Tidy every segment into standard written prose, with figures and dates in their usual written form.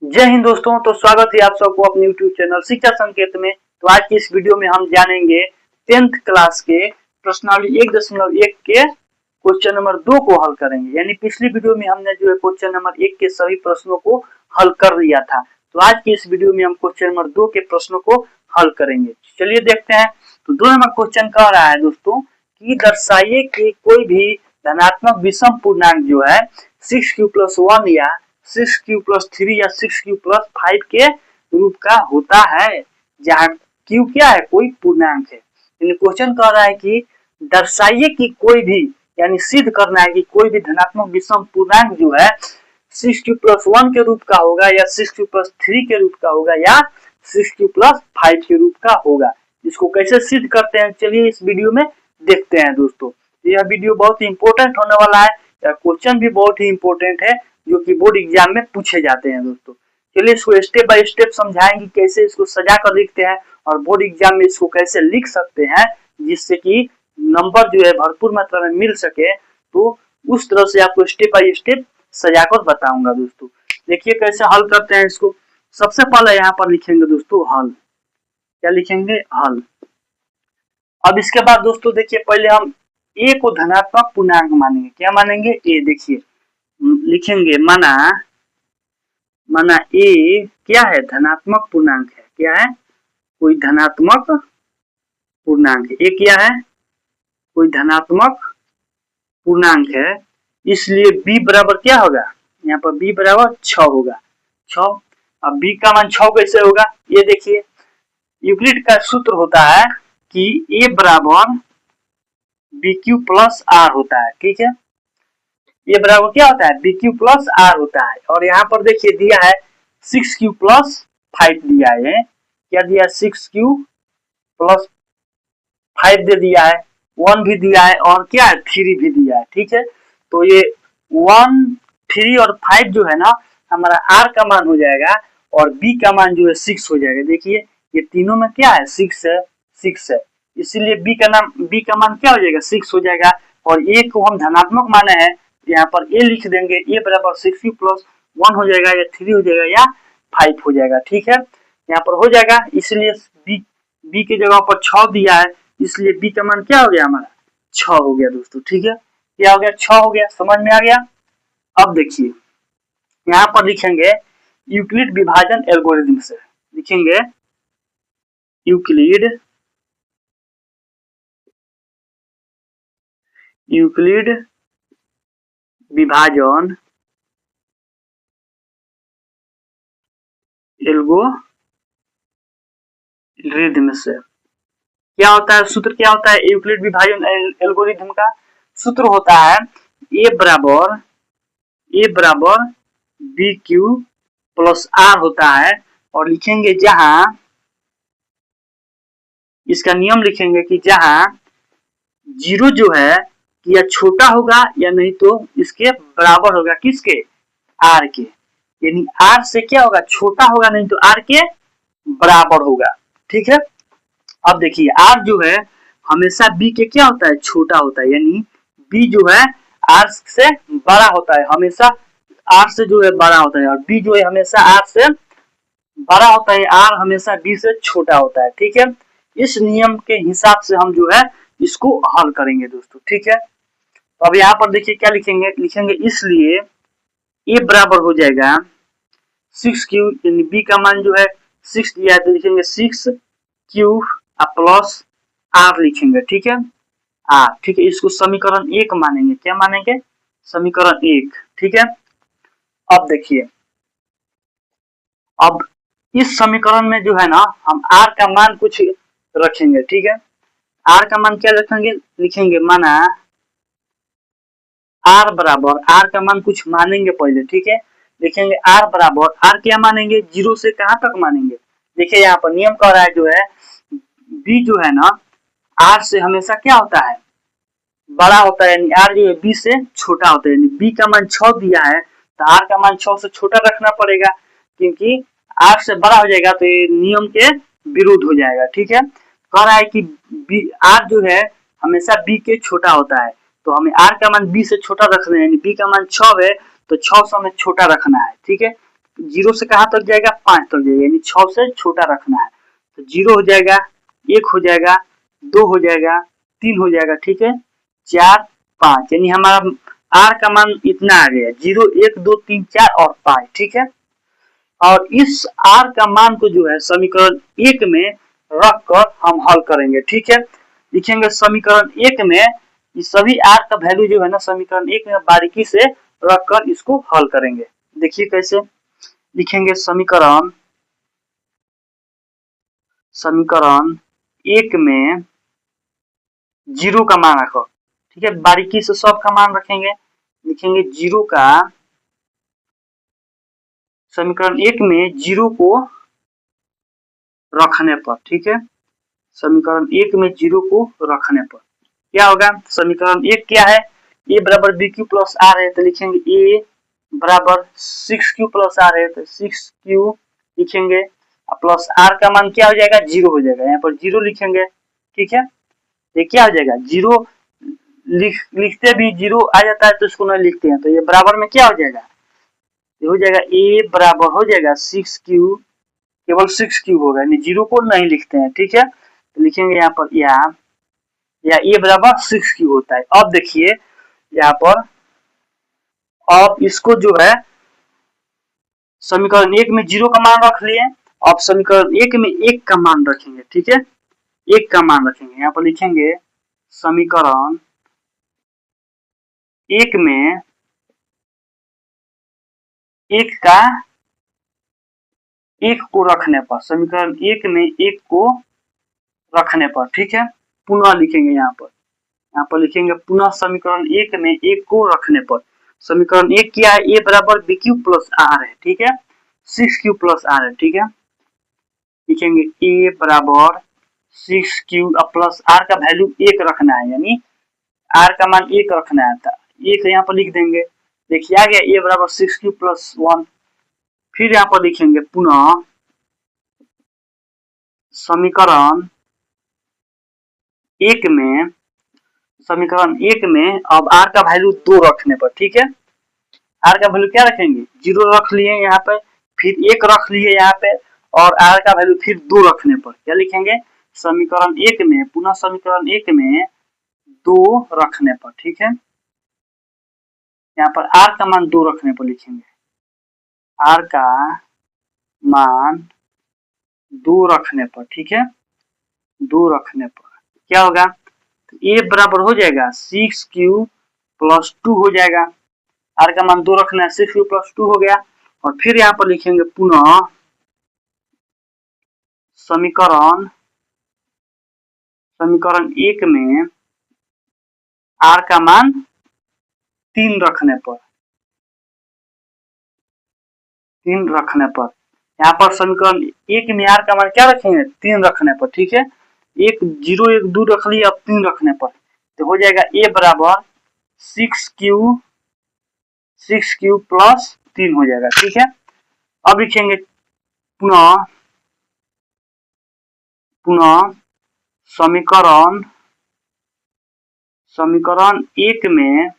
जय हिंद दोस्तों। तो स्वागत है आप सबको अपने YouTube चैनल शिक्षा संकेत में। तो आज की इस वीडियो में हम जानेंगे 10th क्लास के प्रश्नावली 1.1 के क्वेश्चन नंबर 2 को हल करेंगे। यानी पिछली वीडियो में हमने जो है क्वेश्चन नंबर 1 के सभी प्रश्नों को हल कर लिया था। तो आज की इस वीडियो में हम क्वेश्चन नंबर 2 के प्रश्नों को हल करेंगे। चलिए देखते हैं। तो 2 नंबर क्वेश्चन कह रहा है दोस्तों कि दर्शाइए कि कोई भी धनात्मक विषम पूर्णांक जो है 6q+1 या 6q+3 या 6q+5 के रूप का होता है, जहाँ q क्या है, कोई पूर्णांक है। यानी क्वेश्चन कह रहा है कि दर्शाइए कि कोई भी, यानी सिद्ध करना है कि कोई भी धनात्मक विषम पूर्णांक जो है 6q+1 के रूप का होगा या 6q+3 के रूप का होगा या 6q+5 के रूप का होगा। इसको कैसे सिद्ध करते हैं, चलिए इस वीडियो में देखते हैं दोस्तों। यह वीडियो बहुत ही इंपॉर्टेंट होने वाला है। यह क्वेश्चन भी बहुत ही इंपॉर्टेंट है जो कि बोर्ड एग्जाम में पूछे जाते हैं दोस्तों। चलिए इसको स्टेप बाय स्टेप समझाएंगे, कैसे इसको सजा कर लिखते हैं और बोर्ड एग्जाम में इसको कैसे लिख सकते हैं जिससे कि नंबर जो है भरपूर मात्रा में मिल सके। तो उस तरह से आपको स्टेप बाय स्टेप सजा कर बताऊंगा दोस्तों। देखिए कैसे हल करते हैं इसको। सबसे पहले यहाँ पर लिखेंगे दोस्तों हल। क्या लिखेंगे? हल। अब इसके बाद दोस्तों देखिए पहले हम ए को धनात्मक पूर्णांक मानेंगे। क्या मानेंगे? ए। देखिए लिखेंगे माना ए क्या है? धनात्मक पूर्णांक है। क्या है? कोई धनात्मक पूर्णांक है। ए क्या है? कोई धनात्मक पूर्णांक है। इसलिए बी बराबर क्या होगा? यहाँ पर बी बराबर 6 होगा। 6। अब बी का मान 6 कैसे होगा? ये देखिए यूक्लिड का सूत्र होता है कि ए बराबर BQ+R होता है। ठीक है, ये बराबर क्या होता है? BQ+R होता है। और यहाँ पर देखिए दिया है 6q+5 दिया है। क्या दिया? 6q+5 दे दिया है, 1 भी दिया है और क्या है? 3 भी दिया है। ठीक है, तो ये 1, 3 और 5 जो है ना हमारा R का मान हो जाएगा और B का मान जो है 6 हो जाएगा। देखिए ये तीनों में क्या है? 6 है, 6 है। इसीलिए B का मान क्या हो जाएगा? 6 हो जाएगा। और A को हम धनात्मक माने हैं, यहाँ पर A लिख देंगे। A बराबर 6q+1 हो जाएगा या 3 हो जाएगा या 5 हो जाएगा। ठीक है, यहाँ पर हो जाएगा। इसलिए B की जगह पर 6 दिया है, इसलिए B का मान क्या हो गया? हमारा 6 हो गया दोस्तों। ठीक है, क्या हो गया? 6 हो गया। समझ में आ गया? अब देखिए यहाँ पर लिखेंगे यूक्लिड विभाजन एल्गोरिथम से। लिखेंगे यूक्लिड विभाजन एल्गोरिथम से। क्या होता है? सूत्र क्या होता है यूक्लिड विभाजन एल्गोरिथम का? सूत्र होता है ए बराबर BQ+R होता है। और लिखेंगे जहां, इसका नियम लिखेंगे कि जहां 0 जो है कि या छोटा होगा या नहीं तो इसके बराबर होगा। किसके? R के। यानी R से क्या होगा? छोटा होगा, नहीं तो R के बराबर होगा। ठीक है, अब देखिए R जो है हमेशा B के क्या होता है? छोटा होता है। यानी B जो है R से बड़ा होता है, हमेशा R से जो है बड़ा होता है। और B जो है हमेशा R से बड़ा होता है, R हमेशा B से छोटा होता है। ठीक है, इस नियम के हिसाब से हम जो है इसको हल करेंगे दोस्तों। ठीक है, तो अब यहाँ पर देखिए क्या लिखेंगे। लिखेंगे इसलिए A बराबर हो जाएगा 6q, यानी B का मान जो है 6 दिया है तो लिखेंगे 6q+R लिखेंगे। ठीक है, R। ठीक है, इसको समीकरण 1 मानेंगे। क्या मानेंगे? समीकरण 1। ठीक है, अब देखिए अब इस समीकरण में जो है ना हम R का मान कुछ रखेंगे। ठीक है, R का मान क्या रखेंगे? लिखेंगे माना R बराबर, R का मान कुछ मानेंगे पहले। ठीक है, लिखेंगे R बराबर, R क्या मानेंगे? 0 से कहां तक मानेंगे? देखिए यहाँ पर नियम कह रहा है जो है B जो है ना R से हमेशा क्या होता है? बड़ा होता है। यानी R जो है B से छोटा होता है। यानी B का मान 6 दिया है तो R का मान 6 से छोटा रखना पड़ेगा, क्योंकि R से बड़ा हो जाएगा तो ये नियम के विरुद्ध हो जाएगा। ठीक है, कह रहा है कि R जो है हमेशा B के छोटा होता है, तो हमें R का मान B से छोटा रखना है। यानी B का मान 6 है तो 6 से हमें छोटा रखना है। ठीक है, 0 से कहाँ तक जाएगा, 5 तक जाएगा, यानी 6 से छोटा रखना है। तो 0 हो जाएगा, 1 हो जाएगा, 2 हो जाएगा, 3 हो जाएगा, ठीक है, 4 5, यानी हमारा आर का मान इतना आ गया, 0 1 2 3 4 और 5, ठीक है। और इस आर का मान को जो है समीकरण 1 में रख कर हम हल करेंगे, ठीक है। लिखेंगे समीकरण 1 में ये सभी आर का वैल्यू जो है ना समीकरण 1 में बारीकी से रख कर इसको हल करेंगे। देखिए कैसे लिखेंगे, समीकरण 1 में 0 का मान रखो, ठीक है, बारीकी से सब का मान रखेंगे। लिखेंगे 0 का, समीकरण 1 में 0 को रखने पर, ठीक है, समीकरण 1 में 0 को रखने पर क्या होगा, समीकरण 1 क्या है, ए बराबर बी क्यू प्लस आर है, तो लिखेंगे ए बराबर 6q प्लस आर है, तो 6q लिखेंगे, प्लस आर का मान क्या हो जाएगा, 0 हो जाएगा, यहाँ पर 0 लिखेंगे, ठीक है। ये क्या हो जाएगा, 0 लिखते भी 0 आ जाता है तो इसको नहीं लिखते हैं, तो ये बराबर में क्या हो जाएगा, ये हो जाएगा ए बराबर हो जाएगा 6q, केवल 6q होगा, यानी 0 को नहीं लिखते हैं, ठीक है। तो लिखेंगे यहाँ पर या ए बराबर 6q होता है। अब देखिए यहाँ पर, अब इसको जो है समीकरण 1 में 0 का मान रख लिए, अब समीकरण 1 में 1 का मान रखेंगे, ठीक है, 1 का मान रखेंगे। यहाँ पर लिखेंगे समीकरण 1 में 1 का 1 को रखने पर, समीकरण 1 में 1 को रखने पर, ठीक है, पुनः लिखेंगे यहाँ पर लिखेंगे पुनः समीकरण 1 में 1 को रखने पर, समीकरण 1 क्या है, ए बराबर बी क्यू प्लस आर है, ठीक है, 6q प्लस आर है, ठीक है। लिखेंगे ए बराबर 6q प्लस आर का वैल्यू 1 रखना है, यानी आर का मान 1 रखना है, था 1 यहाँ पर लिख देंगे। देखिए आ गया ए बराबर 6q प्लस 1। फिर यहाँ पर लिखेंगे पुनः समीकरण 1 में, समीकरण 1 में अब आर का वैल्यू 2 रखने पर, ठीक है, आर का वैल्यू क्या रखेंगे, 0 रख लिए यहाँ पे, फिर 1 रख लिए यहाँ पे, और आर का वैल्यू फिर 2 रखने पर क्या लिखेंगे, समीकरण 1 में, पुनः समीकरण 1 में 2 रखने पर, ठीक है, यहाँ पर आर का मान 2 रखने पर लिखेंगे, आर का मान 2 रखने पर, ठीक है, 2 रखने पर क्या होगा, ए बराबर हो जाएगा 6q प्लस 2 हो जाएगा, आर का मान 2 रखना है, 6q प्लस 2 हो गया। और फिर यहाँ पर लिखेंगे पुनः समीकरण 1 में आर का मान 3 रखने पर, 3 रखने पर, यहाँ पर समीकरण 1 में आर का मान क्या रखेंगे, 3 रखने पर, ठीक है, 1 0 1 2 रख लिया, अब 3 रखने पर तो हो जाएगा ए बराबर 6q प्लस 3 हो जाएगा, ठीक है। अब लिखेंगे पुनः समीकरण 1 में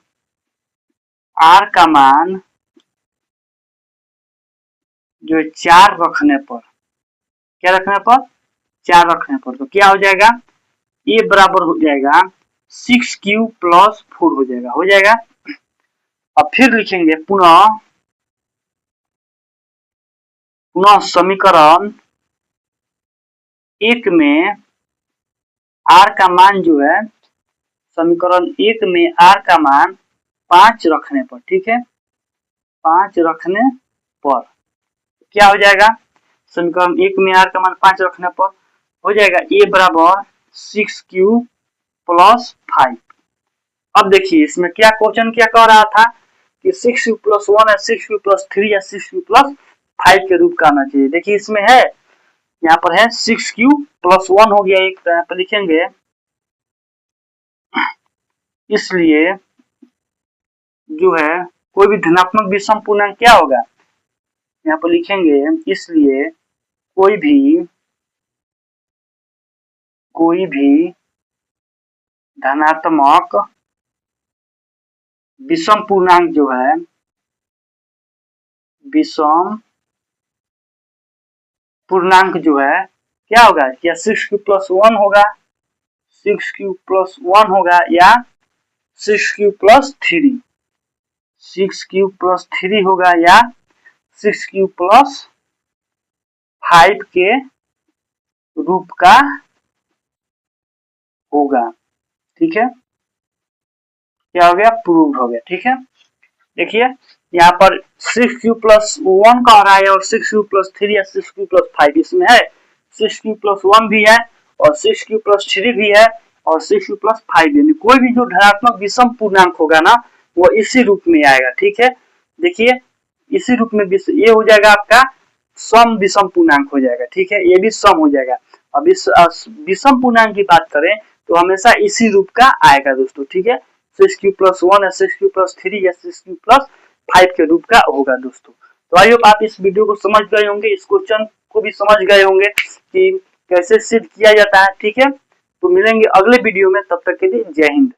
आर का मान जो 4 रखने पर, क्या रखने पर, 4 रखने पर, तो क्या हो जाएगा, ए बराबर हो जाएगा 6q प्लस 4 हो जाएगा। अब फिर लिखेंगे पुनः समीकरण 1 में आर का मान जो है, समीकरण 1 में आर का मान 5 रखने पर, ठीक है, 5 रखने पर क्या हो जाएगा, समीकरण 1 में आर का मान 5 रखने पर हो जाएगा ए बराबर 6q प्लस 5। अब देखिए इसमें क्या क्वेश्चन क्या कह रहा था कि 6q प्लस 1 है, 6q प्लस 3 या 6q प्लस 5 के रूप का आना चाहिए। देखिए इसमें है, यहाँ पर है 6q प्लस 1 हो गया एक, तो यहाँ पर लिखेंगे इसलिए जो है कोई भी धनात्मक विषम पूर्णांक क्या होगा, यहाँ पर लिखेंगे इसलिए कोई भी धनात्मक विषम पूर्णांक जो है, विषम पूर्णांक जो है क्या होगा, या 6 क्यूब + 1 होगा, 6 क्यूब + 1 होगा, या 6 क्यूब + 3, 6 क्यूब + 3 होगा, या 6 क्यूब + 5 के रूप का होगा। ठीक है, क्या हो गया, प्रूव हो गया। ठीक है, देखिए यहाँ पर 6 क्यूब + 1 का रहा है और 6 क्यूब + 3 या 6 क्यूब + 5 इसमें है, 6 क्यूब + 1 भी है और 6 क्यूब + 3 भी है और 6 क्यूब + 5 यानी कोई भी जो धनात्मक विषम पूर्णांक होगा ना वो इसी रूप में आएगा। ठीक है, देखिए इसी रूप में ये हो जाएगा आपका सम विषम पूर्णांक हो जाएगा। ठीक है, ये भी सम हो जाएगा। अब इस विषम पूर्णांक की बात करें तो हमेशा इसी रूप का आएगा दोस्तों। ठीक है, 6 क्यूब + 1 या 6 क्यूब + 3 या 6 क्यूब + 5 के रूप का होगा दोस्तों। तो आई होप आप इस वीडियो को समझ गए होंगे, इस क्वेश्चन को भी समझ गए होंगे कि कैसे सिद्ध किया जाता है। ठीक है, तो मिलेंगे अगले वीडियो में, तब तक के लिए जय हिंद।